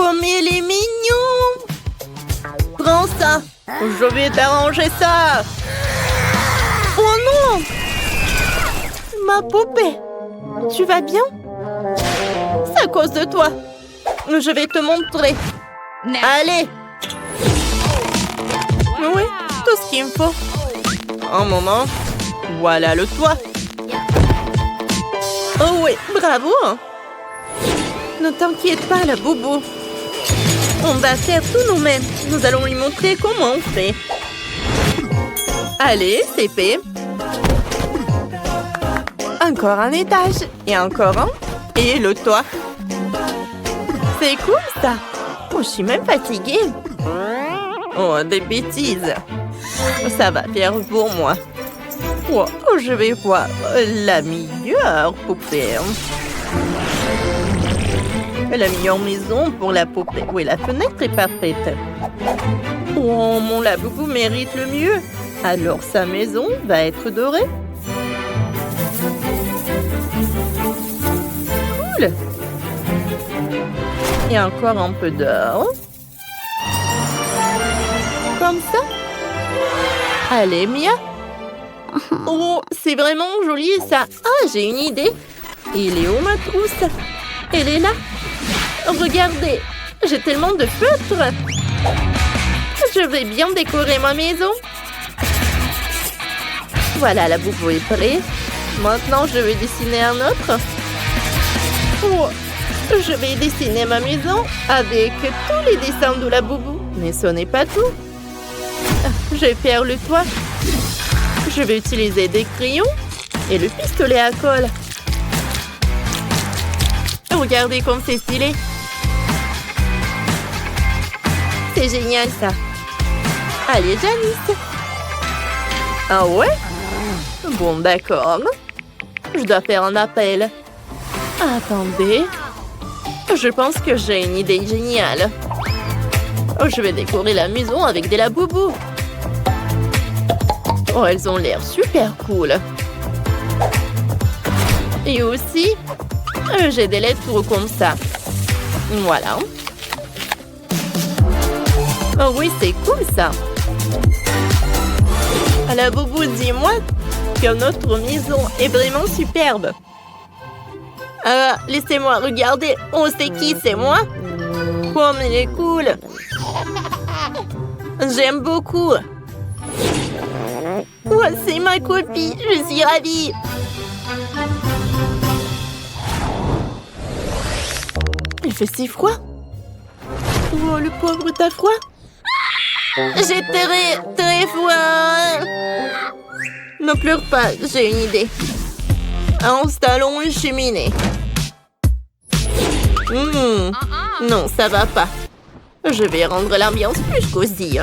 Comme il est mignon! Prends ça! Je vais t'arranger ça! Oh non! Ma poupée! Tu vas bien? C'est à cause de toi! Je vais te montrer! Allez! Oui, tout ce qu'il me faut! Un moment! Voilà le toit! Oh oui, bravo! Ne t'inquiète pas, la boubou! On va faire tout nous-mêmes. Nous allons lui montrer comment on fait. Allez, c'est fait. Encore un étage. Et encore un. Et le toit. C'est cool, ça. Oh, je suis même fatiguée. Oh, des bêtises. Ça va faire pour moi. Oh, je vais voir la meilleure poupée. La meilleure maison pour la poupée. Oui, la fenêtre est parfaite. Oh, mon laboubou mérite le mieux. Alors, sa maison va être dorée. Cool. Et encore un peu d'or. Comme ça. Allez, Mia. Oh, c'est vraiment joli, ça. Ah, j'ai une idée. Il est où, ma trousse? Elle est là. Regardez, j'ai tellement de feutres. Je vais bien décorer ma maison. Voilà, la boubou est prête. Maintenant, je vais dessiner un autre. Oh, je vais dessiner ma maison avec tous les dessins de la boubou. Mais ce n'est pas tout. Je vais faire le toit. Je vais utiliser des crayons et le pistolet à colle. Regardez comme c'est stylé. C'est génial, ça. Allez, Janice. Ah ouais? Bon, d'accord. Je dois faire un appel. Attendez. Je pense que j'ai une idée géniale. Je vais décorer la maison avec des laboubous. Oh, elles ont l'air super cool. Et aussi, j'ai des lettres comme ça. Voilà. Oh oui, c'est cool, ça. La boubou, dis-moi que notre maison est vraiment superbe. Laissez-moi regarder. Oh, c'est qui? C'est moi? Comme elle est cool. J'aime beaucoup. Oh, c'est ma copine. Je suis ravie. Il fait si froid. Oh, le pauvre, t'as froid? J'ai très froid. Ne pleure pas, j'ai une idée. Installons une cheminée. Non, ça va pas. Je vais rendre l'ambiance plus cosy.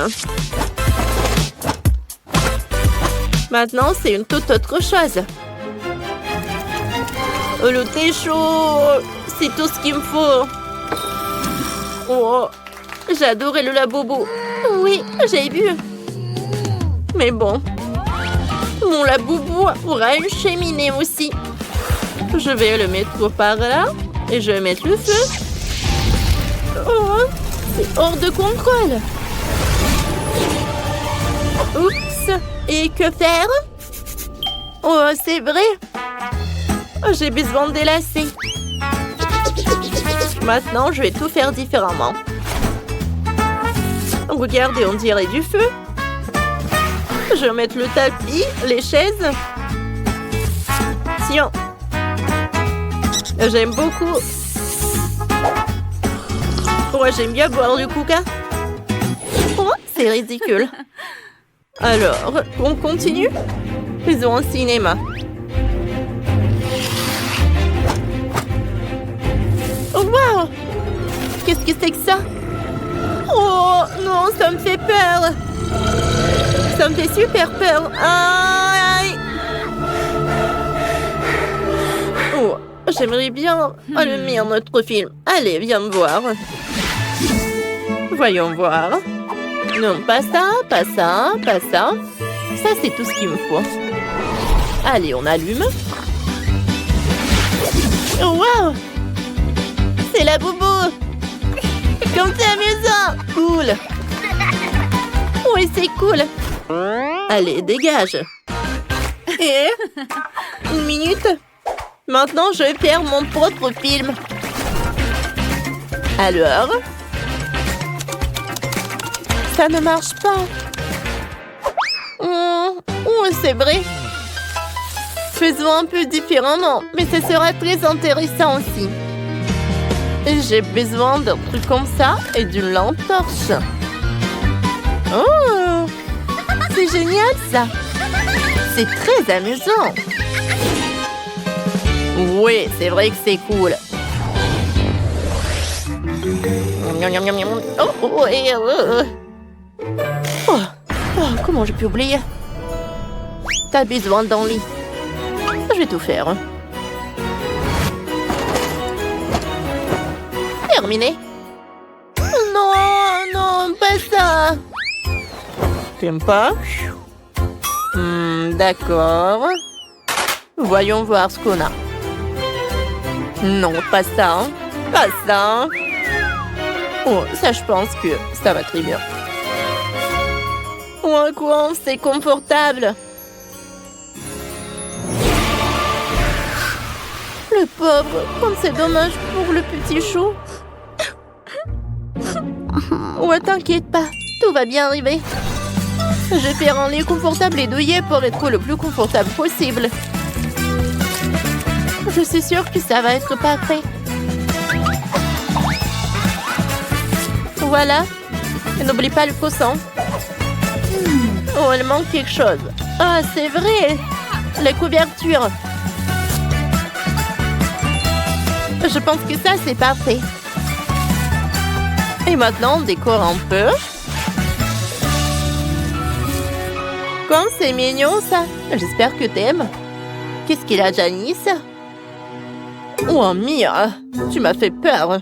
Maintenant, c'est une toute autre chose. Le thé chaud, c'est tout ce qu'il me faut. Oh, j'adorais le laboubou. Oui, j'ai bu. Mais bon, mon laboubou aura une cheminée aussi. Je vais le mettre par là et je vais mettre le feu. Oh, c'est hors de contrôle. Oups, et que faire? Oh, c'est vrai. J'ai besoin de délasser. Maintenant, je vais tout faire différemment. Regardez, on dirait du feu. Je vais mettre le tapis, les chaises. Tiens. J'aime beaucoup. Ouais, j'aime bien boire du coca. Oh, c'est ridicule. Alors, on continue? Faisons un cinéma. Oh, wow! Qu'est-ce que c'est que ça? Oh, non, ça me fait peur. Ça me fait super peur. Aïe! Oh, j'aimerais bien allumer notre film. Allez, viens me voir. Voyons voir. Non, pas ça, pas ça, pas ça. Ça, c'est tout ce qu'il me faut. Allez, on allume. Oh, wow! C'est la boubou! cool. Oui, c'est cool. Allez, dégage. Et 1 minute. Maintenant, je vais faire mon propre film. Alors? Ça ne marche pas. Oh, c'est vrai. Faisons un peu différemment, mais ce sera très intéressant aussi. J'ai besoin d'un truc comme ça et d'une lampe torche. Oh! C'est génial, ça! C'est très amusant! Oui, c'est vrai que c'est cool. Oh, comment j'ai pu oublier? T'as besoin d'un lit. Je vais tout faire. Terminé. Non, non, pas ça. T'aimes pas? D'accord. Voyons voir ce qu'on a. Non, pas ça. Hein. Pas ça. Oh, ça, je pense que ça va très bien. Oh, quoi, c'est confortable. Le pauvre, comme c'est dommage pour le petit chou. Oh, t'inquiète pas, tout va bien arriver. Je vais faire un lit confortable et douillet pour être le plus confortable possible. Je suis sûre que ça va être parfait. Voilà. Et n'oublie pas le coussin. Oh, il manque quelque chose. Ah, c'est vrai. La couverture. Je pense que ça, c'est parfait. Et maintenant, on décore un peu. Comme c'est mignon, ça. J'espère que t'aimes. Qu'est-ce qu'il a, Janice? Oh, Mia, tu m'as fait peur.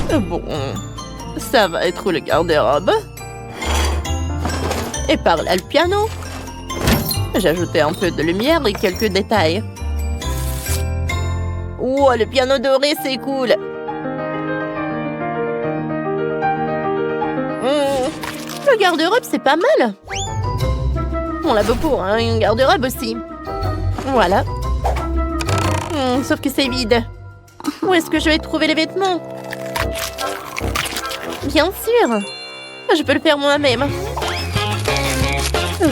Bon, ça va être le garde-robe. Et par là, le piano. J'ai ajouté un peu de lumière et quelques détails. Oh, le piano doré, c'est cool. Le garde-robe, c'est pas mal. On l'a beaucoup, hein, une garde-robe aussi. Voilà. Sauf que c'est vide. Où est-ce que je vais trouver les vêtements? Bien sûr. Je peux le faire moi-même.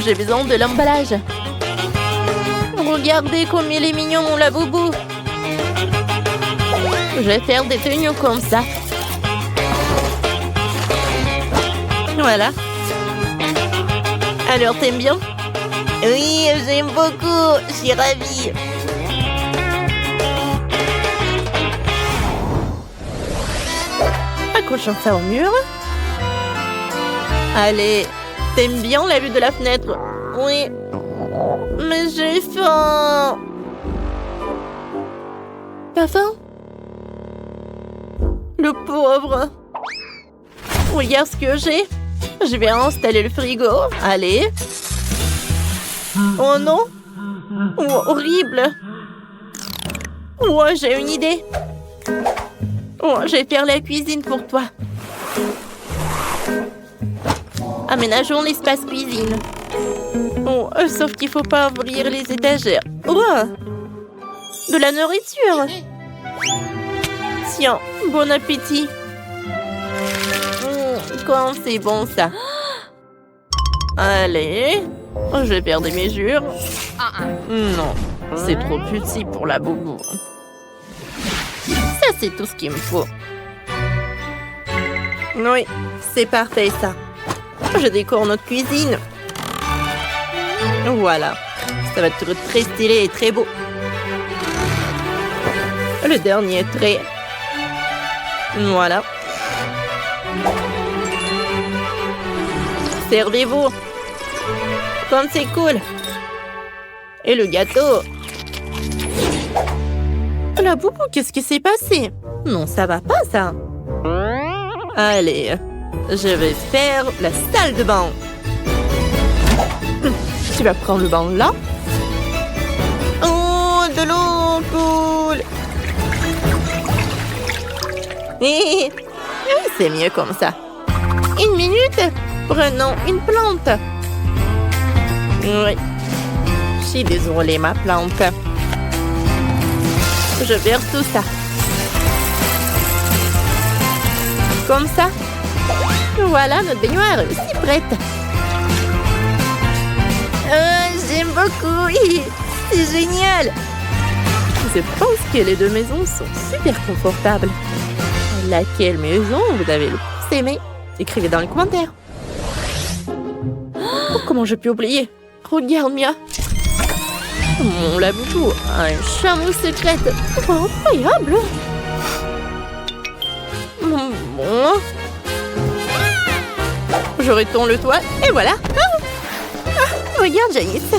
J'ai besoin de l'emballage. Regardez comme il est mignon, mon laboubou. Je vais faire des tenues comme ça. Voilà. Alors, t'aimes bien? Oui, j'aime beaucoup. Je suis ravie. Accrochons ça au mur. Allez, t'aimes bien la vue de la fenêtre? Oui. Mais j'ai faim. Pas faim? Le pauvre. Regarde ce que j'ai. Je vais installer le frigo. Allez. Oh non. Oh, horrible. Oh, j'ai une idée. Oh, je vais faire la cuisine pour toi. Aménageons l'espace cuisine. Oh, sauf qu'il faut pas ouvrir les étagères. Oh, de la nourriture. Tiens, bon appétit. Quand c'est bon ça. Allez, je vais faire des mesures. Non, c'est trop petit pour la boubou. Ça, c'est tout ce qu'il me faut. Oui, c'est parfait ça. Je décore notre cuisine. Voilà, ça va être très stylé et très beau. Le dernier trait. Voilà. Servez-vous. Comme c'est cool. Et le gâteau. La boubou, qu'est-ce qui s'est passé? Non, ça va pas, ça. Allez, je vais faire la salle de bain. Tu vas prendre le bain là. Oh, de l'eau, cool. C'est mieux comme ça. 1 minute. Prenons une plante. Oui. Je suis désolée, ma plante. Je verse tout ça. Comme ça. Voilà, notre baignoire est aussi prête. J'aime beaucoup. C'est génial. Je pense que les deux maisons sont super confortables. Laquelle maison vous avez le plus aimé? Écrivez dans les commentaires. Oh, comment je peux oublier? Regarde, Mia. Mon laboubou a un chameau secret. Oh, incroyable. Bon. Je retourne le toit et voilà. Regarde, Janice.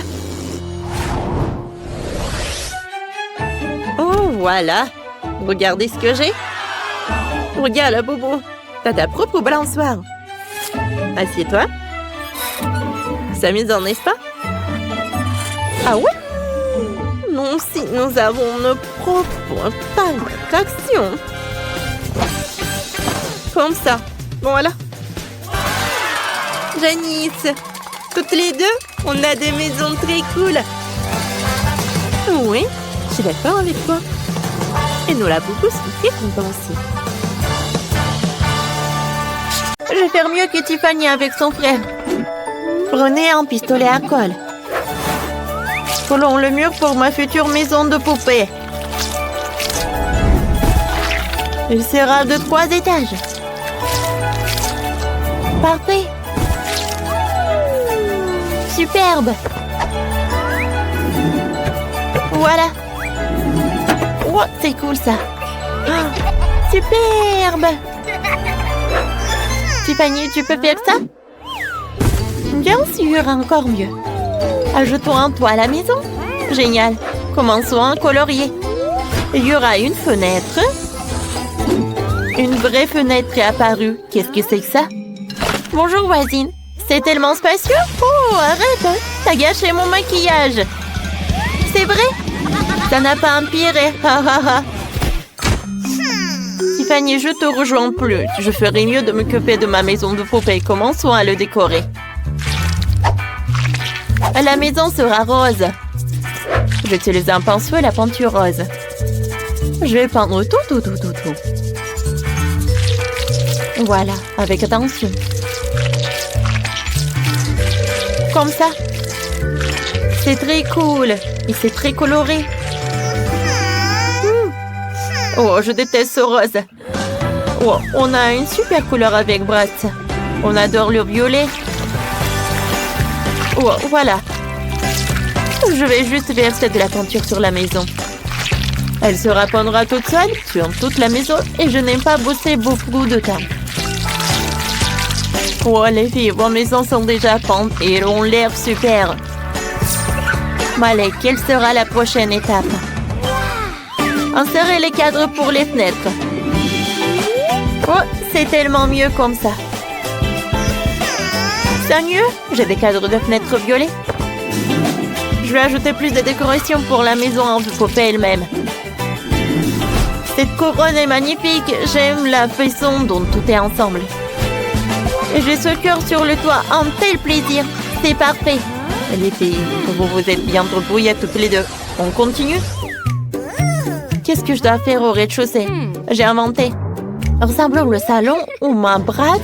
Oh, voilà. Regardez ce que j'ai. Regarde, la bobo. T'as ta propre balançoire. Assieds-toi. C'est amusant, n'est-ce pas? Ah ouais? Non, si nous avons nos propres attractions. Comme ça. Bon, voilà. Janice, toutes les deux, on a des maisons très cool. Oui, je suis d'accord avec toi. Et nous la beaucoup sont très contents aussi. Je vais faire mieux que Tiffany avec son frère. Prenez un pistolet à colle. Collons le mur pour ma future maison de poupée. Il sera de 3 étages. Parfait. Superbe. Voilà. Oh, c'est cool ça. Oh, superbe. Tiffany, tu peux faire ça? Bien sûr, encore mieux. Ajoutons un toit à la maison. Génial. Commençons à colorier. Il y aura une fenêtre. Une vraie fenêtre est apparue. Qu'est-ce que c'est que ça? Bonjour, voisine. C'est tellement spacieux. Oh, arrête. T'as gâché mon maquillage. C'est vrai? Ça n'a pas empiré. Tiffany, je te rejoins plus. Je ferais mieux de m'occuper de ma maison de poupée. Commençons à le décorer. La maison sera rose. J'utilise un pinceau et la peinture rose. Je vais peindre tout. Voilà, avec attention. Comme ça. C'est très cool. Et c'est très coloré. Oh, je déteste ce rose. Oh, on a une super couleur avec Brad. On adore le violet. Oh, voilà. Je vais juste verser de la peinture sur la maison. Elle se répandra toute seule sur toute la maison et je n'aime pas bosser beaucoup de temps. Oh, les filles, vos maisons sont déjà peintes et elles ont l'air super. Allez, quelle sera la prochaine étape? Insérez les cadres pour les fenêtres. Oh, c'est tellement mieux comme ça. C'est mieux? J'ai des cadres de fenêtres violets. Je vais ajouter plus de décoration pour la maison en poupée elle-même. Cette couronne est magnifique. J'aime la façon dont tout est ensemble. Et j'ai ce cœur sur le toit. Un tel plaisir. C'est parfait. Les filles, vous êtes bien débrouillées toutes les deux. On continue? Qu'est-ce que je dois faire au rez-de-chaussée? J'ai inventé. Ressemble le salon où ma Brad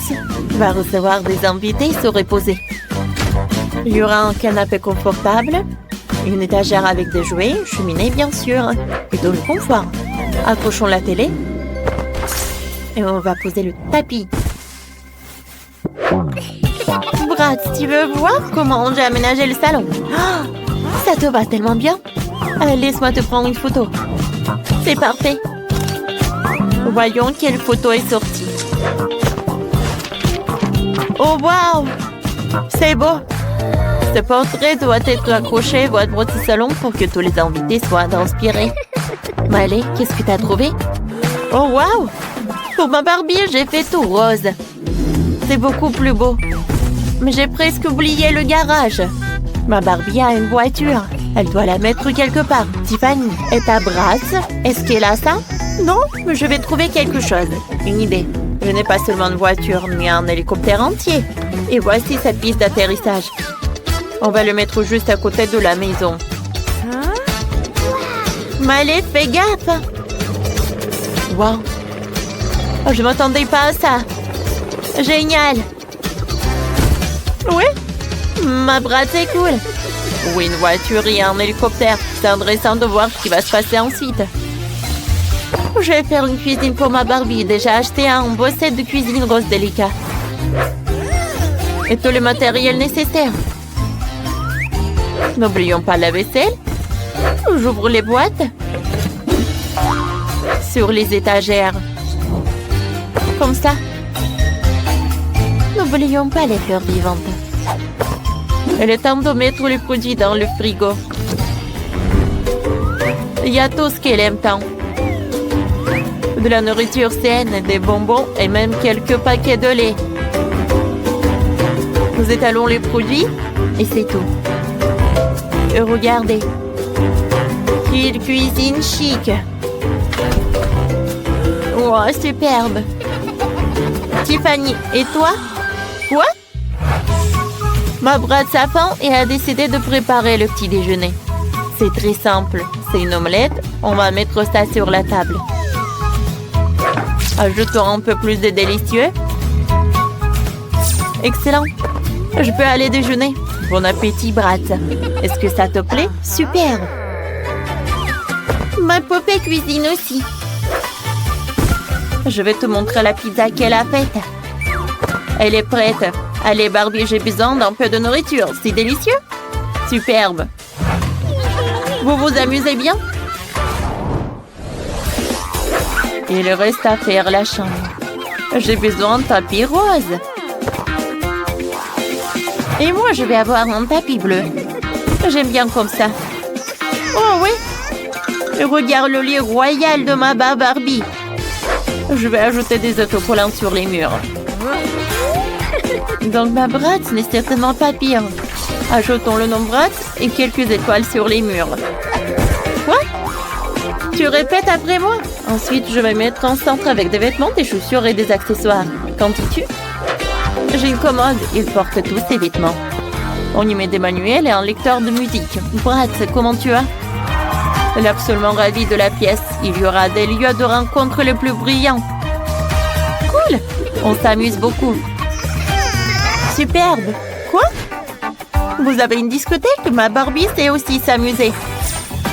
va recevoir des invités et se reposer. Il y aura un canapé confortable, une étagère avec des jouets, une cheminée bien sûr, et de le confort. Accrochons la télé et on va poser le tapis. Brad, tu veux voir comment j'ai aménagé le salon? Oh, ça te va tellement bien. Laisse-moi te prendre une photo. C'est parfait. Voyons quelle photo est sortie. Oh, waouh! C'est beau. Ce portrait doit être accroché à votre salon pour que tous les invités soient inspirés. Allez, qu'est-ce que tu as trouvé? Oh, waouh! Pour ma Barbie, j'ai fait tout rose. C'est beaucoup plus beau. Mais j'ai presque oublié le garage. Ma Barbie a une voiture. Elle doit la mettre quelque part. Tiffany, et ta Brad, est-ce qu'elle a ça? Non, mais je vais trouver quelque chose. Une idée. Je n'ai pas seulement une voiture, mais un hélicoptère entier. Et voici cette piste d'atterrissage. On va le mettre juste à côté de la maison. Malé, fais gaffe! Wow! Oh, je m'attendais pas à ça. Génial! Oui? Ma bras, c'est cool. Oui, une voiture et un hélicoptère. C'est intéressant de voir ce qui va se passer ensuite. Je vais faire une cuisine pour ma Barbie. Déjà acheté un beau set de cuisine rose délicat. Et tout le matériel nécessaire. N'oublions pas la vaisselle. J'ouvre les boîtes. Sur les étagères. Comme ça. N'oublions pas les fleurs vivantes. Il est temps de mettre les produits dans le frigo. Il y a tout ce qu'elle aime tant. De la nourriture saine, des bonbons et même quelques paquets de lait. Nous étalons les produits et c'est tout. Et regardez. Quelle cuisine chic. Oh, superbe. Tiffany, et toi? Quoi? Ma brade sa faim et a décidé de préparer le petit déjeuner. C'est très simple. C'est une omelette. On va mettre ça sur la table. Ajoutons un peu plus de délicieux. Excellent. Je peux aller déjeuner. Bon appétit, Brad. Est-ce que ça te plaît? Super. Ma poupée cuisine aussi. Je vais te montrer la pizza qu'elle a faite. Elle est prête. Allez, Barbie, j'ai besoin d'un peu de nourriture. C'est délicieux. Superbe. Vous vous amusez bien? Il reste à faire la chambre. J'ai besoin d'un tapis rose. Et moi, je vais avoir un tapis bleu. J'aime bien comme ça. Oh oui. Regarde le lit royal de ma Barbie. Je vais ajouter des autocollants sur les murs. Donc ma Bratz n'est certainement pas pire. Ajoutons le nom Bratz et quelques étoiles sur les murs. Quoi? Tu répètes après moi? Ensuite, je vais mettre en centre avec des vêtements, des chaussures et des accessoires. Qu'en dis-tu? J'ai une commode. Il porte tous ses vêtements. On y met des manuels et un lecteur de musique. Bratz, comment tu vas? Elle est absolument ravie de la pièce. Il y aura des lieux de rencontre les plus brillants. Cool! On s'amuse beaucoup. Superbe! Quoi? Vous avez une discothèque? Ma Barbie sait aussi s'amuser.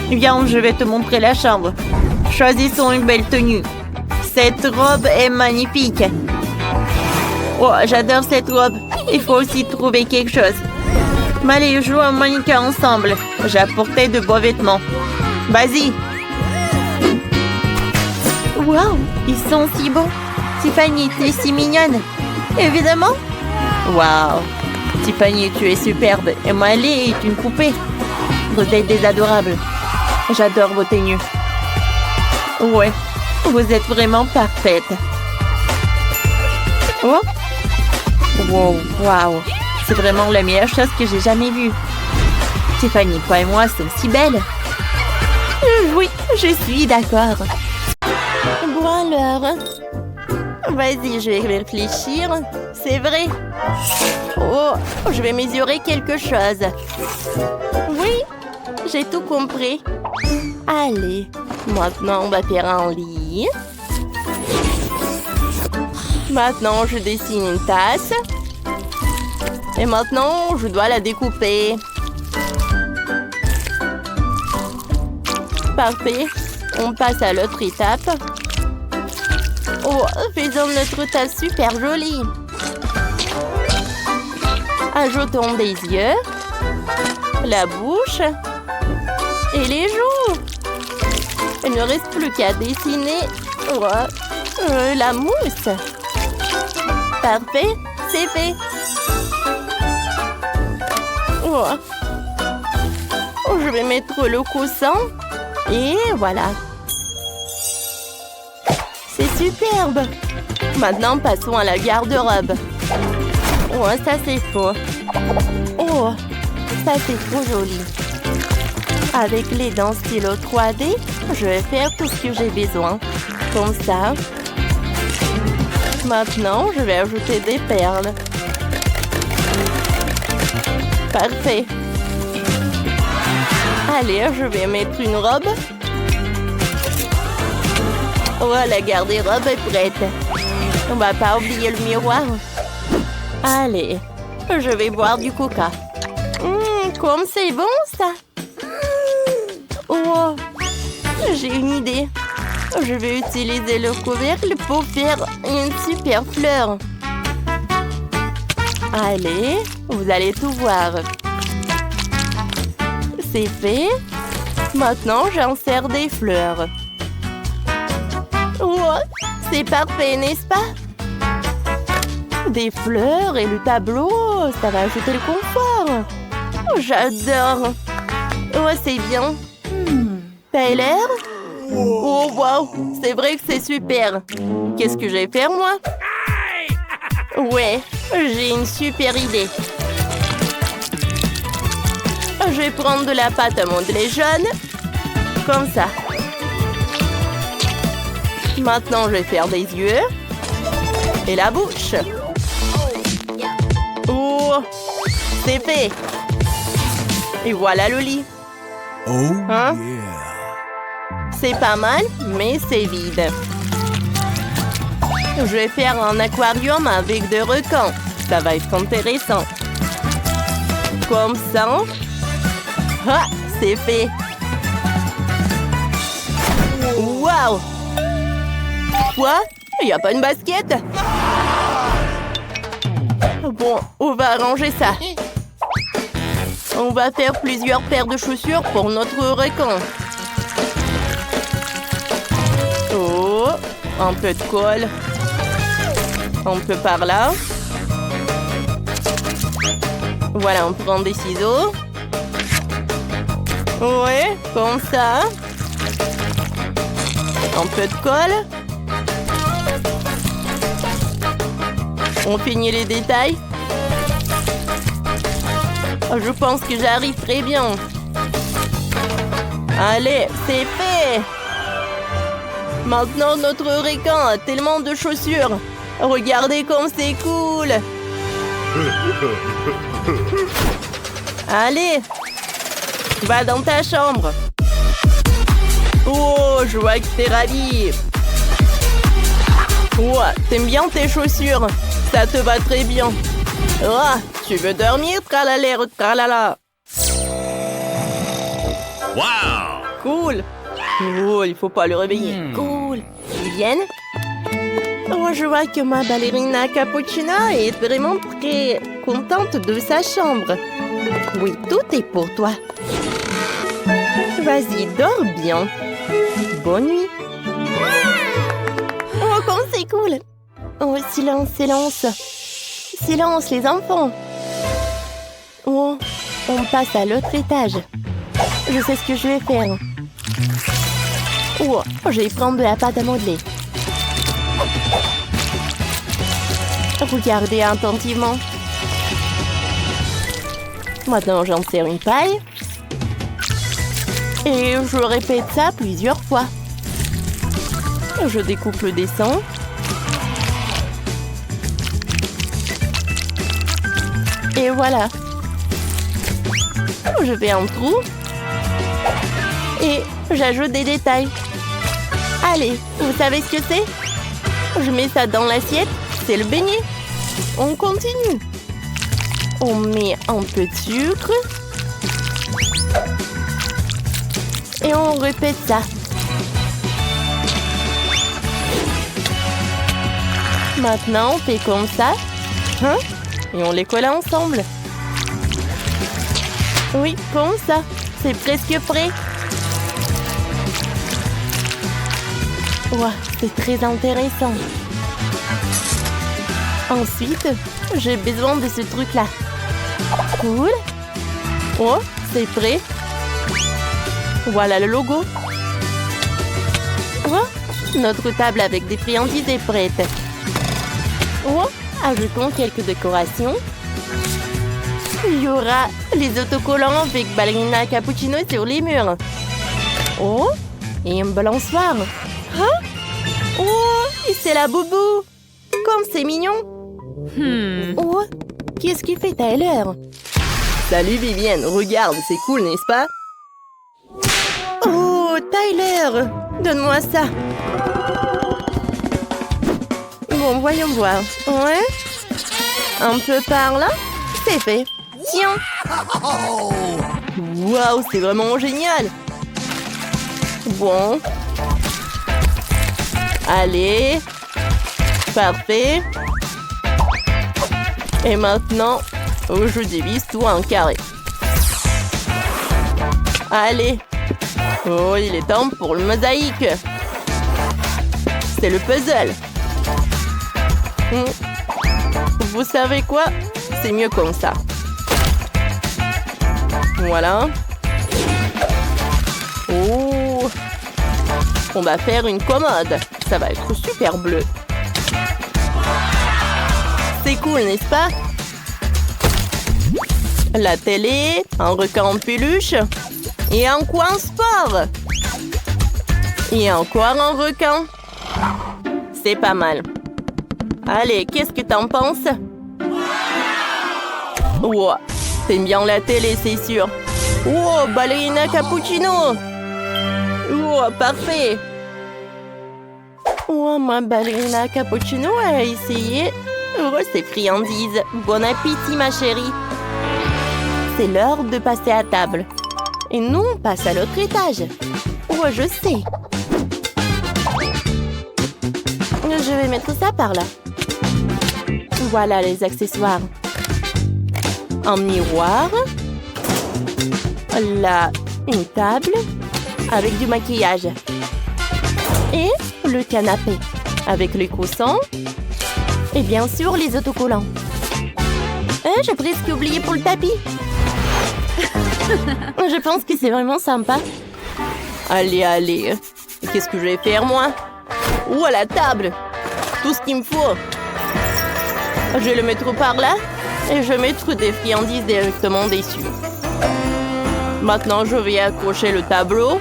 Viens, je vais te montrer la chambre. Choisissons une belle tenue. Cette robe est magnifique. Oh, j'adore cette robe. Il faut aussi trouver quelque chose. Mais allez, jouons un mannequin ensemble. J'ai apporté de beaux vêtements. Vas-y. Wow, ils sont si beaux. Tiffany, tu es si mignonne. Évidemment. Wow. Tiffany, tu es superbe. Et Miley est une poupée. Vous êtes des adorables. J'adore vos tenues. Ouais, vous êtes vraiment parfaite. Oh. Wow, wow. C'est vraiment la meilleure chose que j'ai jamais vue. Tiffany, toi et moi sommes si belles. Oui, je suis d'accord. Bon alors. Vas-y, je vais réfléchir. C'est vrai. Oh, je vais mesurer quelque chose. Oui, j'ai tout compris. Allez, maintenant on va faire un lit. Maintenant, je dessine une tasse. Et maintenant, je dois la découper. Parfait. On passe à l'autre étape. Oh, faisons notre tasse super jolie. Ajoutons des yeux, la bouche et les joues. Il ne reste plus qu'à dessiner la mousse. Parfait, c'est fait. Oh. Je vais mettre le coussin. Et voilà. C'est superbe. Maintenant, passons à la garde-robe. Oh, ça c'est faux. Oh, ça c'est trop joli. Avec les dents stylo 3D, je vais faire tout ce que j'ai besoin. Comme ça. Maintenant, je vais ajouter des perles. Parfait. Allez, je vais mettre une robe. Oh, la garde-robe est prête. On va pas oublier le miroir. Allez, je vais boire du coca. Comme c'est bon, ça. Oh, j'ai une idée. Je vais utiliser le couvercle pour faire une super fleur. Allez, vous allez tout voir. C'est fait. Maintenant, j'insère des fleurs. Oh, c'est parfait, n'est-ce pas? Des fleurs et le tableau, ça va ajouter le confort. Oh, j'adore. Oh, c'est bien. Tyler? Oh, wow, c'est vrai que c'est super. Qu'est-ce que je vais faire, moi? Ouais, j'ai une super idée. Je vais prendre de la pâte à modeler jaune. Comme ça. Maintenant, je vais faire des yeux. Et la bouche. Oh, c'est fait. Et voilà le lit. Hein? C'est pas mal, mais c'est vide. Je vais faire un aquarium avec des requins. Ça va être intéressant. Comme ça. Ah, c'est fait. Waouh! Quoi? Il n'y a pas une basket? Bon, on va arranger ça. On va faire plusieurs paires de chaussures pour notre requin. Oh, un peu de colle. Un peu par là. Voilà, on prend des ciseaux. Ouais, comme ça. Un peu de colle. On finit les détails. Je pense que j'arrive très bien. Allez, c'est fait. Maintenant, notre requin a tellement de chaussures. Regardez comme c'est cool. Allez, va dans ta chambre. Oh, je vois que t'es ravi. Oh, t'aimes bien tes chaussures? Ça te va très bien. Oh, tu veux dormir? Tralala, tralala. Wow! Cool. Oh, il faut pas le réveiller. Cool. Ils viennent? Oh, je vois que ma ballerina Cappuccina est vraiment très contente de sa chambre. Oui, tout est pour toi. Vas-y, dors bien. Bonne nuit. Oh, comme c'est cool. Oh, silence, silence. Silence, les enfants. Oh, on passe à l'autre étage. Je sais ce que je vais faire. Oh, je vais prendre de la pâte à modeler. Regardez attentivement. Maintenant, j'en sers une paille. Et je répète ça plusieurs fois. Je découpe le dessin. Et voilà. Je fais un trou. Et j'ajoute des détails. Allez, vous savez ce que c'est? Je mets ça dans l'assiette. C'est le beignet. On continue. On met un peu de sucre. Et on répète ça. Maintenant, on fait comme ça. Hein? Et on les colle ensemble. Oui, comme ça. C'est presque prêt. Wow, c'est très intéressant. Ensuite, j'ai besoin de ce truc-là. Cool. Oh, c'est prêt. Voilà le logo. Oh, notre table avec des friandises est prête. Oh, ajoutons quelques décorations. Il y aura les autocollants avec ballerina cappuccino sur les murs. Oh, et un balançoire. Hein? Oh, et c'est la boubou. comme c'est mignon. Oh, qu'est-ce qu'il fait Tyler? Salut Vivienne, regarde, c'est cool, n'est-ce pas? Oh, Tyler, donne-moi ça. Bon, voyons voir. Ouais? Un peu par là? C'est fait. Tiens. Waouh, c'est vraiment génial. Bon. Allez. Parfait. Et maintenant, je divise tout en carré. Allez. Oh, il est temps pour le mosaïque. C'est le puzzle. Vous savez quoi? C'est mieux comme ça. Voilà. Oh. On va faire une commode. Ça va être super bleu. C'est cool, n'est-ce pas? La télé, un requin en peluche et un coin sport. Et encore un requin. C'est pas mal. Allez, qu'est-ce que t'en penses? Wow, t'aimes bien la télé, c'est sûr. Oh, ballerina cappuccino. Oh, parfait. Oh, ma ballerina cappuccino a essayé. Oh, ces friandises. Bon appétit, ma chérie. C'est l'heure de passer à table. Et nous, on passe à l'autre étage. Oh, je sais. Je vais mettre ça par là. Voilà les accessoires. Un miroir. Là, une table avec du maquillage. Et le canapé avec les coussins. Et bien sûr, les autocollants. J'ai presque oublié pour le tapis. Je pense que c'est vraiment sympa. Allez, allez. Qu'est-ce que je vais faire, moi? Oh, à la table. Tout ce qu'il me faut. Je vais le mettre par là. Et je vais mettre des friandises directement dessus. Maintenant, je vais accrocher le tableau.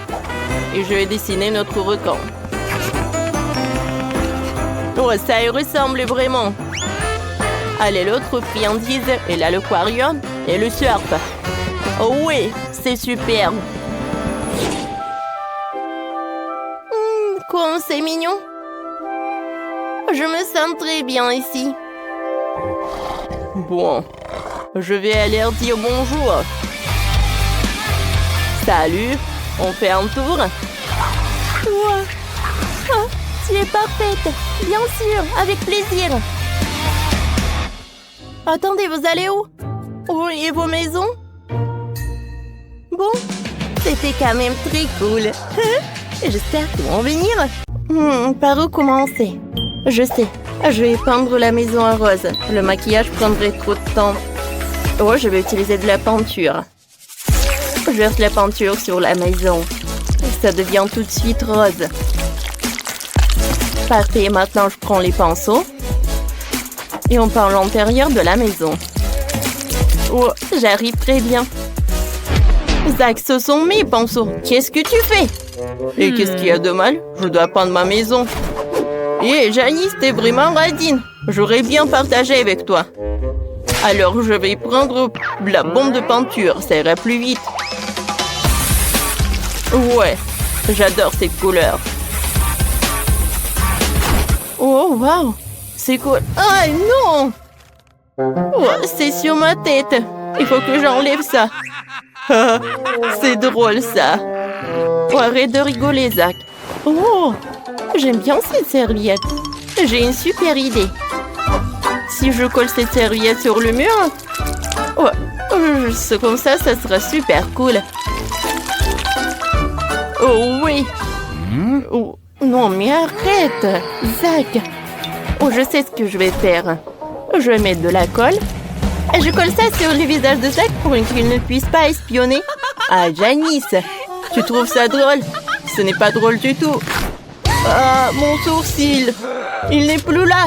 Et je vais dessiner notre requin. Oh, ça y ressemble vraiment. Allez, l'autre friandise. Et là, l'aquarium et le surf. Oh oui, c'est super. Comme c'est mignon. Je me sens très bien ici. Bon, je vais aller leur dire bonjour. Salut, on fait un tour. Wow. Oh, tu es parfaite. Bien sûr, avec plaisir. Attendez, vous allez où? Oh, et vos maisons? Bon, c'était quand même très cool. J'espère qu'ils vont venir. Par où commencer? Je sais, je vais peindre la maison en rose. Le maquillage prendrait trop de temps. Oh, je vais utiliser de la peinture. Je verse la peinture sur la maison. Ça devient tout de suite rose. Parfait, maintenant je prends les pinceaux. Et on peint l'intérieur de la maison. Oh, j'arrive très bien. Zach, ce sont mes pinceaux. Qu'est-ce que tu fais? Et qu'est-ce qu'il y a de mal? Je dois peindre ma maison. Et Janice, t'es vraiment radine. J'aurais bien partagé avec toi. Alors, je vais prendre la bombe de peinture. Ça ira plus vite. Ouais, j'adore cette couleur. Oh, wow. C'est cool. Ah, non! Oh, c'est sur ma tête. Il faut que j'enlève ça. C'est drôle, ça. Oh, arrête de rigoler, Zach. Oh, j'aime bien cette serviette. J'ai une super idée. Si je colle cette serviette sur le mur, oh, c'est comme ça sera super cool. Oh oui. Oh, non, mais arrête, Zach. Oh, je sais ce que je vais faire. Je vais mettre de la colle. Et je colle ça sur le visage de Zach pour qu'il ne puisse pas espionner. Ah, Janice, tu trouves ça drôle? Ce n'est pas drôle du tout. Ah, mon sourcil. Il n'est plus là.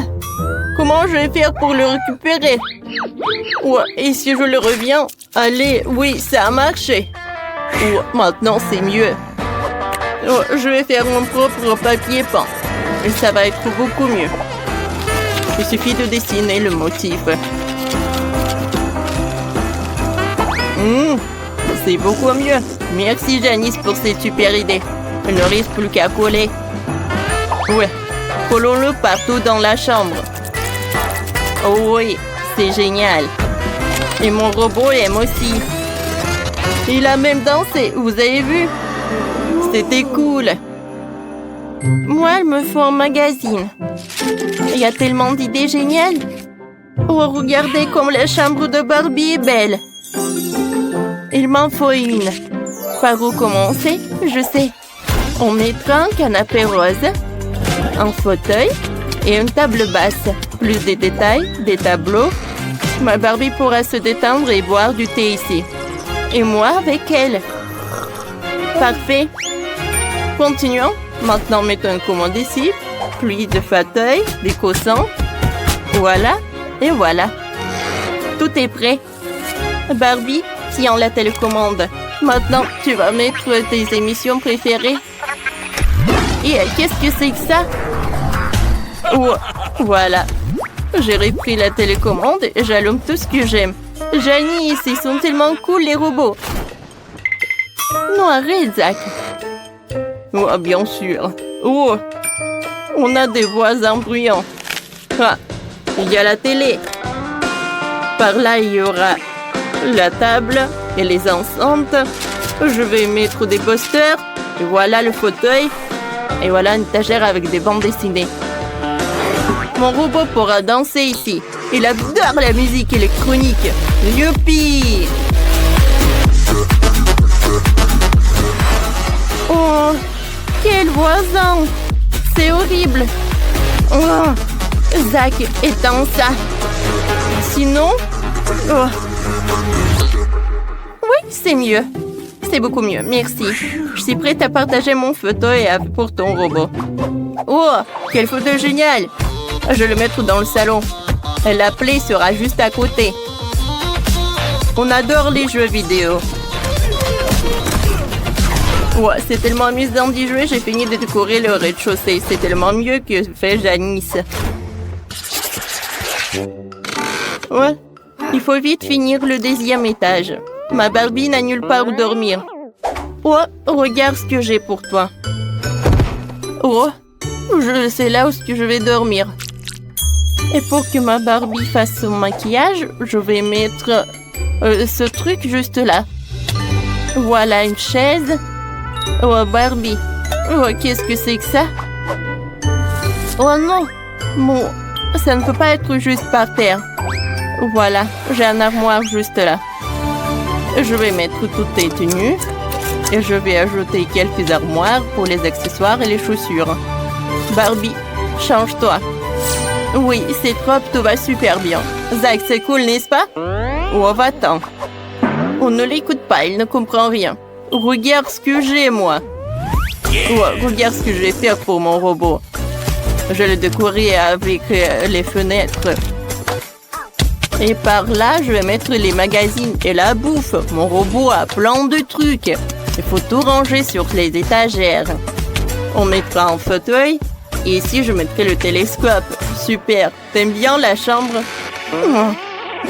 Comment je vais faire pour le récupérer? Ouais, et si je le reviens? Allez, oui, ça a marché. Oh, maintenant, c'est mieux. Oh, je vais faire mon propre papier peint. Et ça va être beaucoup mieux. Il suffit de dessiner le motif. C'est beaucoup mieux. Merci Janice pour cette super idée. Il ne reste plus qu'à coller. Ouais, collons-le partout dans la chambre. Oh oui, c'est génial. Et mon robot aime aussi. Il a même dansé, vous avez vu? C'était cool. Moi, il me faut un magazine. Il y a tellement d'idées géniales. Oh, regardez comme la chambre de Barbie est belle. Il m'en faut une. Par où commencer? Je sais. On mettra un canapé rose, un fauteuil et une table basse. Plus de détails, des tableaux. Ma Barbie pourra se détendre et boire du thé ici. Et moi avec elle. Parfait. Continuons. Maintenant, mettons une commande ici. Puis de fauteuil, des coussins. Voilà. Et voilà. Tout est prêt. Barbie, tiens la télécommande. Maintenant, tu vas mettre tes émissions préférées. Et qu'est-ce que c'est que ça? Oh, voilà. J'ai repris la télécommande et j'allume tout ce que j'aime. Janice, ils sont tellement cool les robots. Non, arrête, Zach. Oh, bien sûr. Oh, on a des voisins bruyants. Ah, il y a la télé. Par là, il y aura la table et les enceintes. Je vais mettre des posters. Et voilà le fauteuil. Et voilà une étagère avec des bandes dessinées. Mon robot pourra danser ici. Il adore la musique électronique. Youpi! Oh, quel voisin! C'est horrible. Oh, Zach, éteins ça. Sinon... Oh. Oui, c'est mieux. C'est beaucoup mieux, merci. Je suis prête à partager mon fauteuil pour ton robot. Oh, quel fauteuil génial! Je vais le mettre dans le salon. La play sera juste à côté. On adore les jeux vidéo. Ouais, c'est tellement amusant d'y jouer, j'ai fini de décorer le rez-de-chaussée. C'est tellement mieux que fait Janice. Ouais, il faut vite finir le 2e étage. Ma Barbie n'a nulle part où dormir. Oh, regarde ce que j'ai pour toi. Oh, je sais là où je vais dormir. Et pour que ma Barbie fasse son maquillage, je vais mettre ce truc juste là. Voilà une chaise. Oh, Barbie. Oh, qu'est-ce que c'est que ça? Oh non. Bon, ça ne peut pas être juste par terre. Voilà, j'ai un armoire juste là. Je vais mettre toutes tes tenues. Et je vais ajouter quelques armoires pour les accessoires et les chaussures. Barbie, change-toi. Oui, c'est propre, tout va super bien. Zach, c'est cool, n'est-ce pas? Oh, va-t'en. On ne l'écoute pas, il ne comprend rien. Regarde ce que j'ai, moi. Oh, regarde ce que je vais faire pour mon robot. Je le décorer avec les fenêtres. Et par là, je vais mettre les magazines et la bouffe. Mon robot a plein de trucs. Il faut tout ranger sur les étagères. On mettra un fauteuil. Et ici, je mettrai le télescope. Super. T'aimes bien la chambre?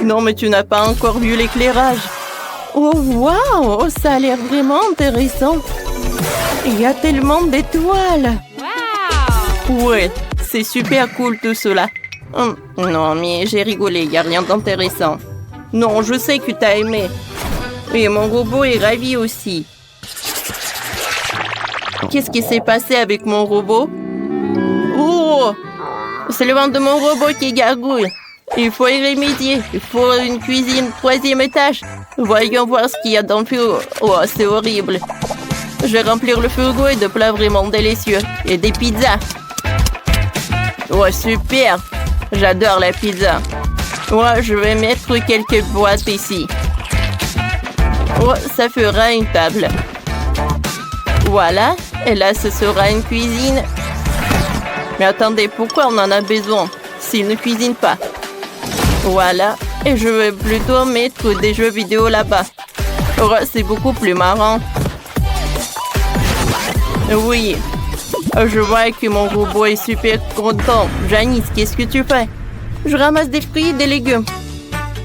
Non, mais tu n'as pas encore vu l'éclairage. Oh, waouh! Ça a l'air vraiment intéressant. Il y a tellement d'étoiles. Wow! Ouais, c'est super cool tout cela. Non, mais j'ai rigolé. Il n'y a rien d'intéressant. Non, je sais que t'as aimé. Et mon robot est ravi aussi. Qu'est-ce qui s'est passé avec mon robot? Oh! C'est le ventre de mon robot qui gargouille. Il faut y remédier. Il faut une cuisine 3e étage. Voyons voir ce qu'il y a dans le frigo. Oh, c'est horrible. Je vais remplir le frigo de plats vraiment délicieux. Et des pizzas. Oh, super. J'adore la pizza. Oh, je vais mettre quelques boîtes ici. Oh, ça fera une table. Voilà. Et là, ce sera une cuisine. Mais attendez, pourquoi on en a besoin s'il ne cuisine pas? Voilà. Et je vais plutôt mettre des jeux vidéo là-bas. Oh, c'est beaucoup plus marrant. Oui. Je vois que mon robot est super content. Janice, qu'est-ce que tu fais? Je ramasse des fruits et des légumes.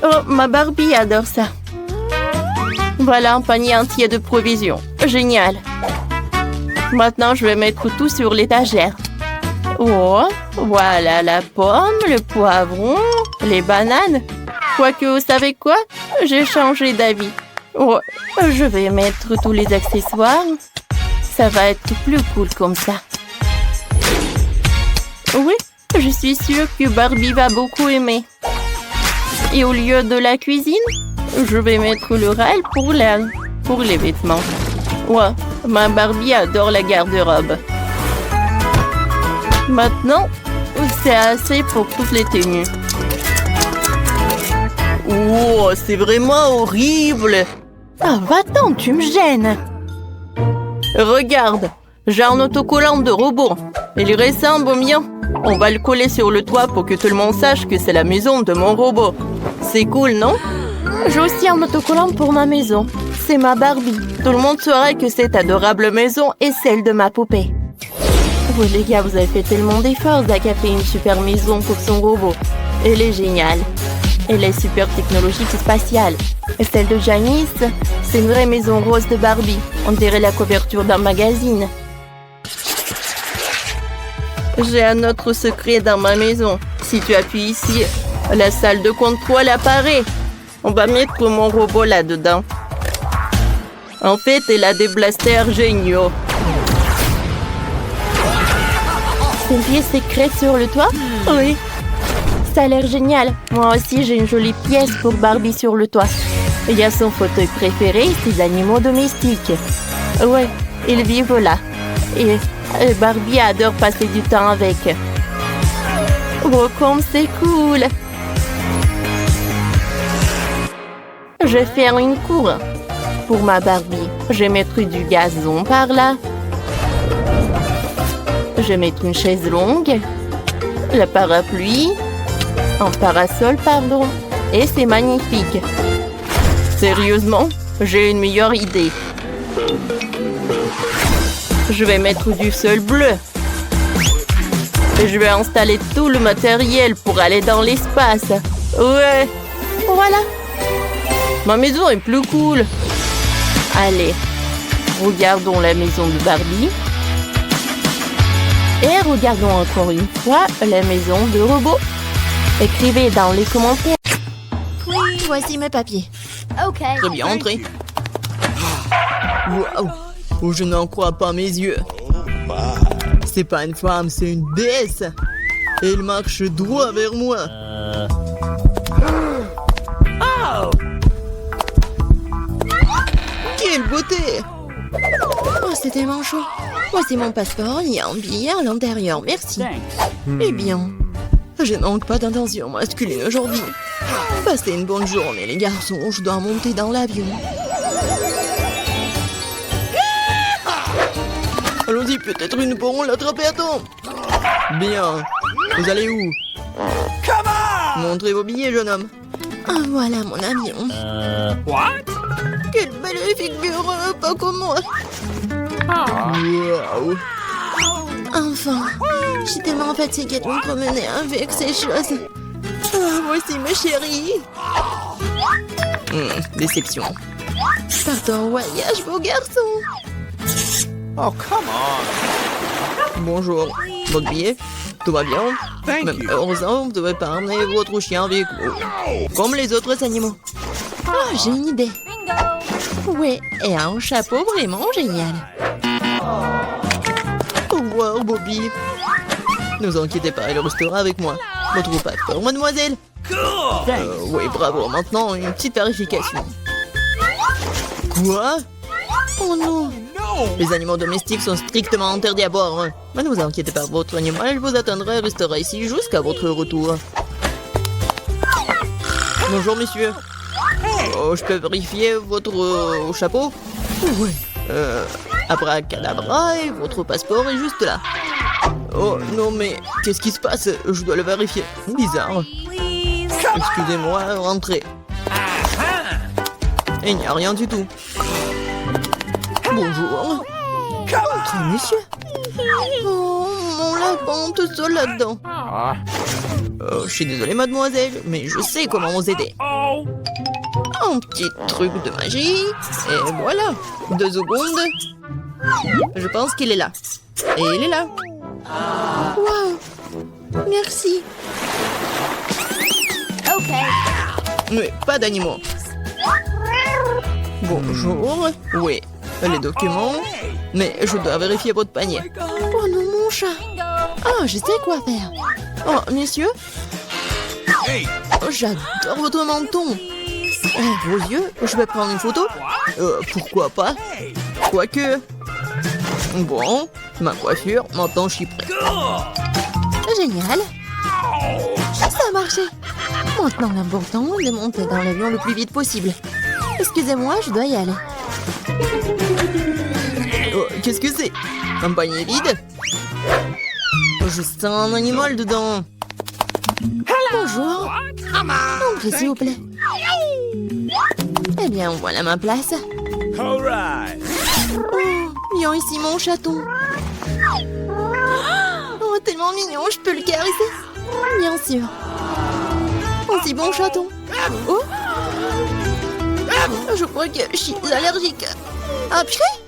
Oh, ma Barbie adore ça. Voilà un panier entier de provisions. Génial. Maintenant, je vais mettre tout sur l'étagère. Oh, voilà la pomme, le poivron, les bananes. Quoique, vous savez quoi? J'ai changé d'avis. Oh, je vais mettre tous les accessoires. Ça va être plus cool comme ça. Oui, je suis sûre que Barbie va beaucoup aimer. Et au lieu de la cuisine, je vais mettre le rail pour les vêtements. Ouais, ma Barbie adore la garde-robe. Maintenant, c'est assez pour toutes les tenues. Oh, c'est vraiment horrible. Ah, va-t'en, tu me gênes. Regarde, j'ai un autocollant de robot. Il ressemble au mien. On va le coller sur le toit pour que tout le monde sache que c'est la maison de mon robot. C'est cool, non? J'ai aussi un autocollant pour ma maison. C'est ma Barbie. Tout le monde saurait que cette adorable maison est celle de ma poupée. Oh les gars, vous avez fait tellement d'efforts. Zach a fait une super maison pour son robot. Elle est géniale. Elle est super technologique et spatiale. Et celle de Janice, c'est une vraie maison rose de Barbie. On dirait la couverture d'un magazine. J'ai un autre secret dans ma maison. Si tu appuies ici, la salle de contrôle apparaît. On va mettre mon robot là-dedans. En fait, elle a des blasters géniaux. C'est une pièce secrète sur le toit? Oui. Ça a l'air génial. Moi aussi, j'ai une jolie pièce pour Barbie sur le toit. Il y a son fauteuil préféré, ses animaux domestiques. Ouais, ils vivent là. Et Barbie adore passer du temps avec. Oh, comme c'est cool! Je vais faire une cour pour ma Barbie. Je vais mettre du gazon par là. Je vais mettre une chaise longue. Le parapluie. Un parasol, pardon. Et c'est magnifique. Sérieusement, j'ai une meilleure idée. Je vais mettre du sol bleu. Et je vais installer tout le matériel pour aller dans l'espace. Ouais. Voilà. Ma maison est plus cool. Allez, regardons la maison de Barbie. Et regardons encore une fois la maison de robot. Écrivez dans les commentaires. Oui, voici mes papiers. Ok. Très bien, entrez. Waouh! Oh, je n'en crois pas mes yeux. C'est pas une femme, c'est une déesse. Et elle marche droit vers moi. Oh! Quelle beauté! Oh, c'est tellement chaud. Voici mon passeport, il y a un billet à l'intérieur, merci. Eh bien, je ne manque pas d'intention masculine aujourd'hui. Passez une bonne journée, les garçons. Je dois monter dans l'avion. Allons-y, peut-être une pourront l'attraper à temps. Bien. Vous allez où? Montrez vos billets, jeune homme. Ah, voilà mon avion. Quelle belle figure, pas comme moi. Waouh. Enfin, j'ai tellement fatiguée de me promener avec ces choses. Ah, voici ma chérie. Déception. Partons au voyage, beau garçon. Oh, come on. Bonjour. Votre billet? Tout va bien? Même heureusement, vous ne devez pas emmener votre chien avec vous. Comme les autres animaux. Oh, j'ai une idée. Ouais, et un chapeau vraiment génial. Au revoir, Bobby. Ne vous inquiétez pas, il restera avec moi. Votre passeport, mademoiselle. Oui, bravo. Maintenant, une petite vérification. Quoi? Oh non. Les animaux domestiques sont strictement interdits à bord. Mais ne vous inquiétez pas, votre animal vous attendra et restera ici jusqu'à votre retour. Bonjour, monsieur. Oh, je peux vérifier votre chapeau? Oui. Abracadabra, et votre passeport est juste là. Oh non, mais qu'est-ce qui se passe? Je dois le vérifier. Bizarre. Excusez-moi, rentrez. Il n'y a rien du tout. Bonjour. Entrez, monsieur. Oh, mon lapin, tout seul là-dedans. Je suis désolée, mademoiselle, mais je sais comment vous aider. Un petit truc de magie. Et voilà. 2 secondes. Je pense qu'il est là. Et il est là. Waouh. Merci. Ok. Mais pas d'animaux. Bonjour. Oui, les documents. Mais je dois vérifier votre panier. Oh non, mon chat. Ah, je sais quoi faire. Oh, messieurs. Oh, j'adore votre menton. Vos yeux, je vais prendre une photo. Pourquoi pas. Quoique. Bon, ma coiffure, maintenant je suis prêt. Génial. Ça a marché. Maintenant, l'important est de monter dans l'avion le plus vite possible. Excusez-moi, je dois y aller. Oh, qu'est-ce que c'est? Un panier vide? Je sens un animal dedans. Bonjour. Entrez, s'il vous plaît. Eh bien, voilà ma place. All right. Oh, viens ici, mon chaton. Oh, tellement mignon, je peux le caresser. Bien sûr. Oh, si bon chaton. Oh. Je crois que je suis allergique. Ah, purée.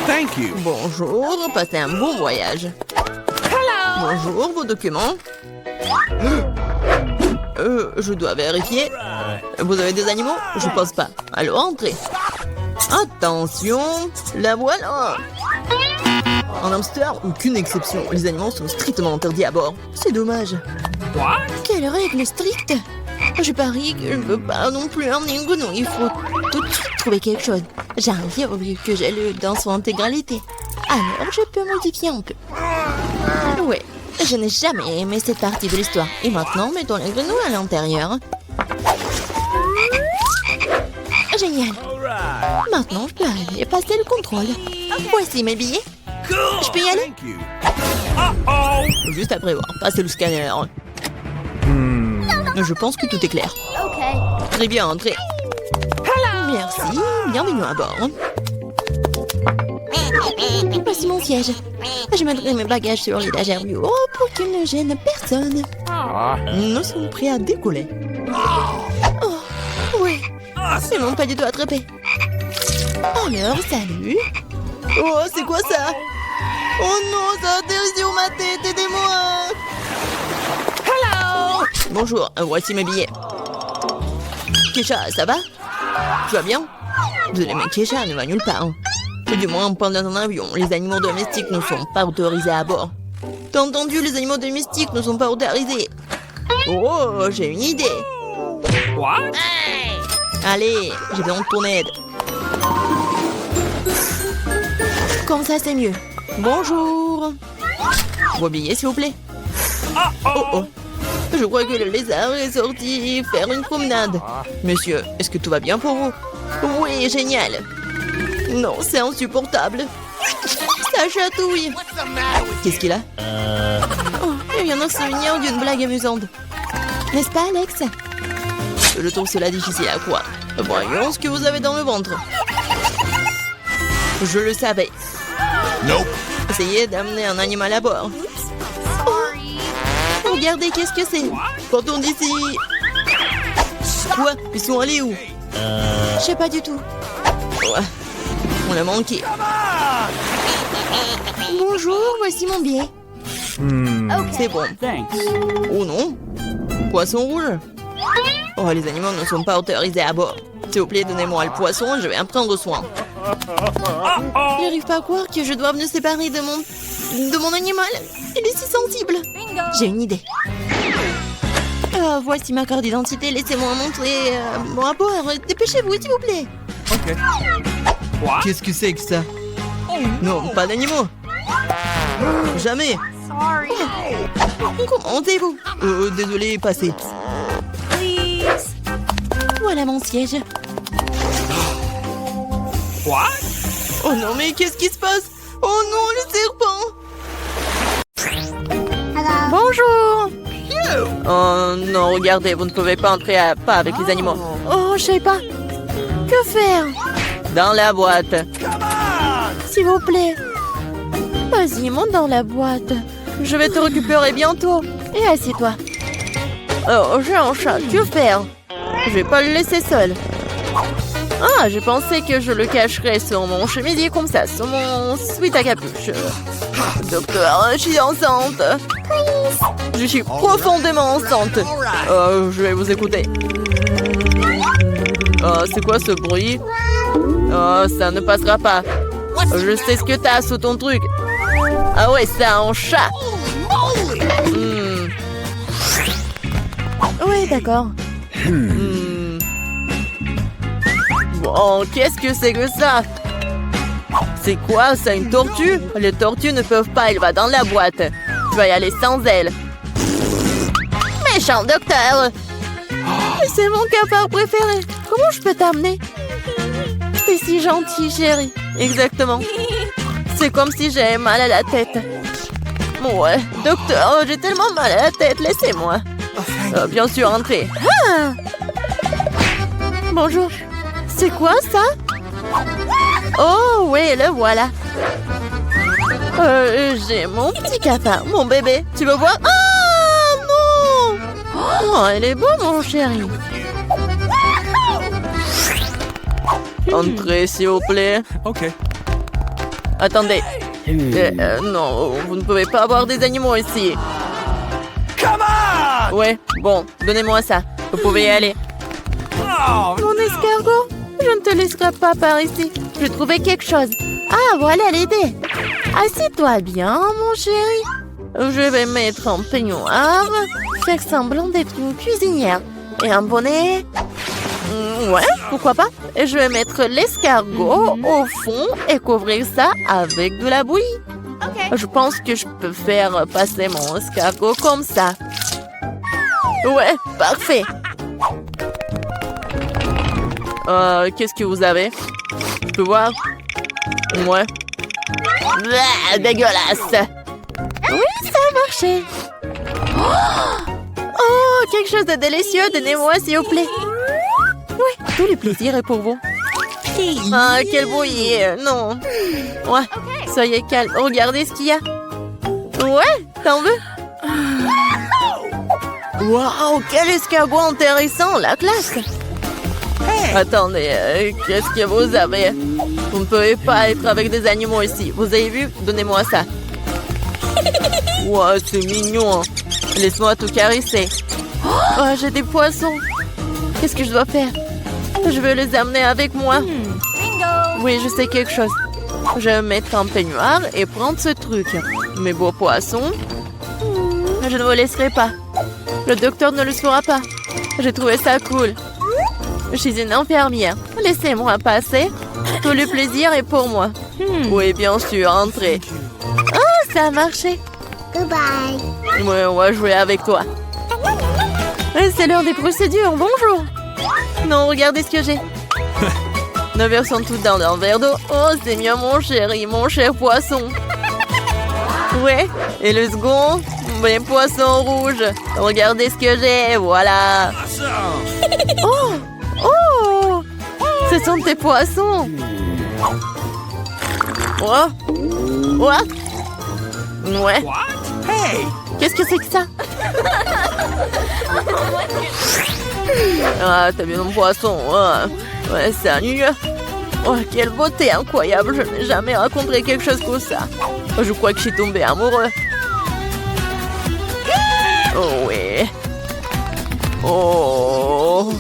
Thank you. Bonjour, passez un bon voyage. Bonjour, vos documents. Je dois vérifier. Vous avez des animaux? Je pense pas. Alors, entrez. Attention, la voilà. En hamster, aucune exception. Les animaux sont strictement interdits à bord. C'est dommage. Quelle règle stricte. Je parie que je ne peux pas non plus emmener une grenouille. Il faut tout de suite trouver quelque chose. J'ai un livre que j'ai lu dans son intégralité. Alors, je peux modifier un peu. Ouais, je n'ai jamais aimé cette partie de l'histoire. Et maintenant, mettons les grenouilles à l'intérieur. Génial. Maintenant, je peux aller passer le contrôle. Voici mes billets. Je peux y aller? Thank you. Juste après voir. Passez le scanner. Je pense que tout est clair. Très bien, entrez. Merci. Bienvenue à bord. Voici mon siège. Je mettrai mes bagages sur l'étagère du haut pour qu'ils ne gênent personne. Nous sommes prêts à décoller. Oh, oui. Ils m'ont pas du tout attrapé. Alors, salut. Oh, c'est quoi ça? Oh non, ça atterrit sur ma tête, aidez-moi! Hello! Bonjour, voici mes billets. Kesha, ça va? Tu vas bien? Désolé, mais Kesha ne va nulle part. Et du moins, pendant un avion, les animaux domestiques ne sont pas autorisés à bord. T'as entendu, les animaux domestiques ne sont pas autorisés. Oh, j'ai une idée. What? Allez, j'ai besoin de ton aide. Comme ça, c'est mieux. Bonjour. Vos billets, s'il vous plaît. Oh oh. Je crois que le lézard est sorti faire une promenade. Monsieur, est-ce que tout va bien pour vous? Oui, génial. Non, c'est insupportable. Ça chatouille. Qu'est-ce qu'il a? Oh, il vient de se souvenir d'une blague amusante. N'est-ce pas, Alex? Je trouve cela difficile à croire. Voyons ce que vous avez dans le ventre. Je le savais. Nope. Essayez d'amener un animal à bord. Oh, regardez, qu'est-ce que c'est? Partons d'ici. Quoi? Ils sont allés où? Je sais pas du tout. Ouais. On l'a manqué. Bonjour, voici mon billet. C'est bon. Thanks. Oh non. Poisson rouge. Oh, les animaux ne sont pas autorisés à bord. S'il vous plaît, donnez-moi le poisson, je vais en prendre soin. J'arrive pas à croire que je dois me séparer de mon animal. Il est si sensible. J'ai une idée. Voici ma carte d'identité. Laissez-moi montrer mon rapport. Dépêchez-vous, s'il vous plaît. Okay. What? Qu'est-ce que c'est que ça? Non, pas d'animaux. Jamais. Comment montez-vous? Désolé, passez. Voilà mon siège. What? Oh non, mais qu'est-ce qui se passe? Oh non, le serpent! Bonjour. Oh non, regardez, vous ne pouvez pas entrer pas avec les animaux. Oh, je sais pas. Que faire? Dans la boîte. S'il vous plaît. Vas-y, monte dans la boîte. Je vais te récupérer bientôt. Et assieds-toi. Oh, j'ai un chat. Que faire? Je vais pas le laisser seul. Ah, je pensais que je le cacherais sur mon chemisier comme ça, sur mon sweat à capuche. Docteur, je suis enceinte. Je suis profondément enceinte. Je vais vous écouter. C'est quoi ce bruit? Ça ne passera pas. Je sais ce que t'as sous ton truc. Ah ouais, c'est un chat. Oui, d'accord. Bon, qu'est-ce que c'est que ça? C'est quoi, ça, une tortue? Les tortues ne peuvent pas, elle va dans la boîte. Tu vas y aller sans elle. Méchant docteur! C'est mon cafard préféré. Comment je peux t'amener? T'es si gentil, chérie. Exactement. C'est comme si j'avais mal à la tête. Ouais, docteur, j'ai tellement mal à la tête, laissez-moi. Bien sûr, entrez. Ah! Bonjour. C'est quoi ça? Oh, oui, le voilà. J'ai mon petit cafard, mon bébé. Tu veux voir? Ah, non! Oh, elle est beau, mon chéri. Entrez, s'il vous plaît. Ok. Attendez. Non, vous ne pouvez pas avoir des animaux ici. Come on! Ouais, bon, donnez-moi ça. Vous pouvez y aller. Oh, Mon escargot, je ne te laisserai pas par ici. J'ai trouvé quelque chose. Ah, voilà l'idée. Assieds-toi bien, mon chéri. Je vais mettre un peignoir, faire semblant d'être une cuisinière. Et un bonnet. Ouais, pourquoi pas. Et je vais mettre l'escargot au fond et couvrir ça avec de la bouillie. Je pense que je peux faire passer mon escargot comme ça. Ouais, parfait. Qu'est-ce que vous avez? Je peux voir? Ouais. Blah, dégueulasse. Oui, ça a marché. Oh, quelque chose de délicieux. Donnez-moi, s'il vous plaît. Oui, tout le plaisir est pour vous. Ah, quel bouillie. Non. Ouais, soyez calme. Regardez ce qu'il y a. Ouais, t'en veux? Waouh, quel escargot intéressant, la classe. Attendez, qu'est-ce que vous avez? Vous ne pouvez pas être avec des animaux ici. Vous avez vu? Donnez-moi ça. Wow, c'est mignon. Laisse-moi tout caresser. Oh, j'ai des poissons. Qu'est-ce que je dois faire? Je veux les amener avec moi. Oui, je sais quelque chose. Je vais mettre un peignoir et prendre ce truc. Mes beaux poissons. Je ne vous laisserai pas. Le docteur ne le saura pas. J'ai trouvé ça cool. Je suis une infirmière. Laissez-moi passer. Tout le plaisir est pour moi. Oui, bien sûr, entrez. Oh, ça a marché. Goodbye. Ouais, on va jouer avec toi. C'est l'heure des procédures. Bonjour. Non, regardez ce que j'ai. Nos verres sont tous dans un verre d'eau. Oh, c'est mieux, mon chéri, mon cher poisson. Ouais, et le second, mes poissons rouges. Regardez ce que j'ai, voilà. Oh, oh, ce sont tes poissons. Oh, what? Ouais. what? Hey! Qu'est-ce que c'est que ça? Ah, t'as bien mon poisson. Ouais, c'est un nu. Oh, quelle beauté incroyable. Je n'ai jamais rencontré quelque chose comme ça. Je crois que je suis tombée amoureux. Oh, oui. Oh.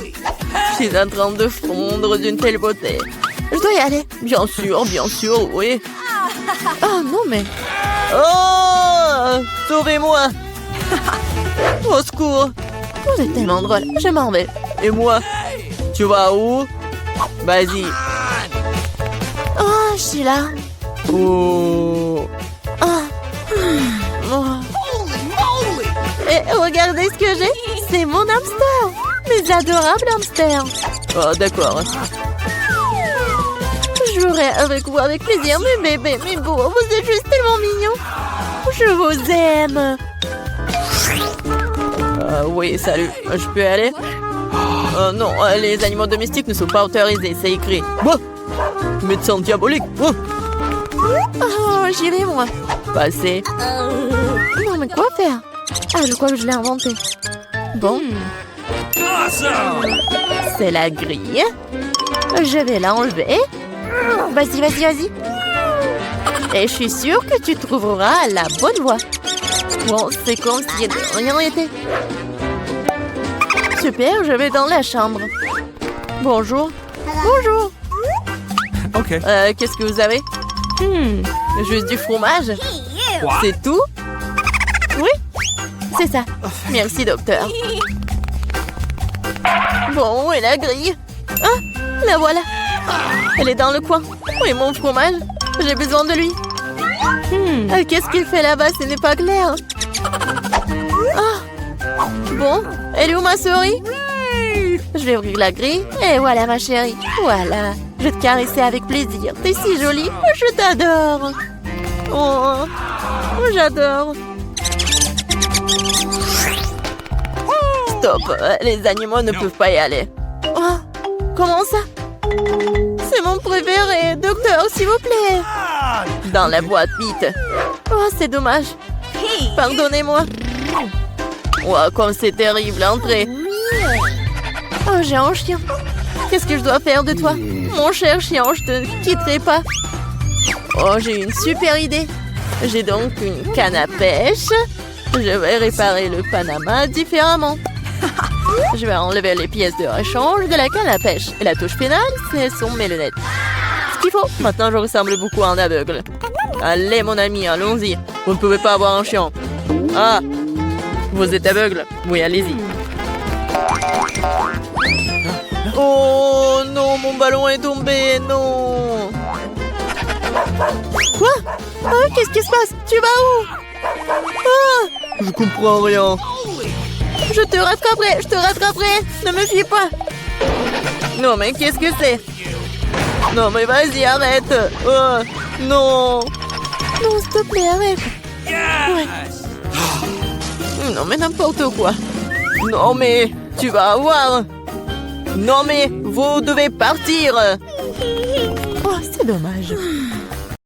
Je suis en train de fondre d'une telle beauté. Je dois y aller. Bien sûr, oui. Oh, non, mais... Oh! Sauvez-moi! Au secours! Vous êtes tellement drôle. Je m'en vais. Et moi? Tu vas où? Vas-y. Oh, je suis là. Oh. Oh. Et regardez ce que j'ai. C'est mon hamster. Mes adorables hamsters. Oh, d'accord. Je jouerai avec vous avec plaisir, mes bébés, mes beaux. Vous êtes juste tellement mignons. Je vous aime. Oui, salut. Je peux aller? Non, les animaux domestiques ne sont pas autorisés, c'est écrit. Médecin diabolique. Oh, j'y vais, moi. passer. Non, mais quoi faire? Ah, je crois que je l'ai inventé. Bon, Awesome! c'est la grille. Je vais l'enlever. Vas-y, vas-y, vas-y. Et je suis sûre que tu trouveras la bonne voie. Bon, c'est comme si de rien n'était. Super, je vais dans la chambre. Bonjour. Bonjour. Okay. Qu'est-ce que vous avez? Juste du fromage. What? C'est tout? Oui, c'est ça. Merci, docteur. Bon, et la grille? Ah, la voilà. Elle est dans le coin. Oui, mon fromage. J'ai besoin de lui. Qu'est-ce qu'il fait là-bas? Ce n'est pas clair. Ah. Bon, elle est où ma souris? Je vais ouvrir la grille. Et voilà ma chérie. Voilà. Je vais te caresser avec plaisir. T'es si jolie. Je t'adore. Oh, j'adore. Stop. Les animaux ne peuvent pas y aller. Oh, comment ça? C'est mon préféré. Docteur, s'il vous plaît. Dans la boîte, vite. Oh, c'est dommage. Pardonnez-moi. Oh, comme c'est terrible, entrez. Oh, j'ai un chien. Qu'est-ce que je dois faire de toi? Mon cher chien, je te quitterai pas. Oh, j'ai une super idée. J'ai donc une canne à pêche. Je vais réparer le Panama différemment. Je vais enlever les pièces de rechange de la canne à pêche. Et la touche finale, ce sont mes lunettes. Ce qu'il faut. Maintenant, je ressemble beaucoup à un aveugle. Allez, mon ami, allons-y. Vous ne pouvez pas avoir un chien. Ah, vous êtes aveugle? Oui, allez-y. Oh non, mon ballon est tombé, non. Quoi? Oh, qu'est-ce qui se passe? Tu vas où? Ah, je comprends rien. Je te rattraperai. Ne me fuis pas. Non, mais qu'est-ce que c'est? Non, mais vas-y, arrête. Oh, non. Non, s'il te plaît, arrête. Ouais. Non, mais n'importe quoi. Non, mais tu vas voir. Non, mais vous devez partir. Oh, c'est dommage.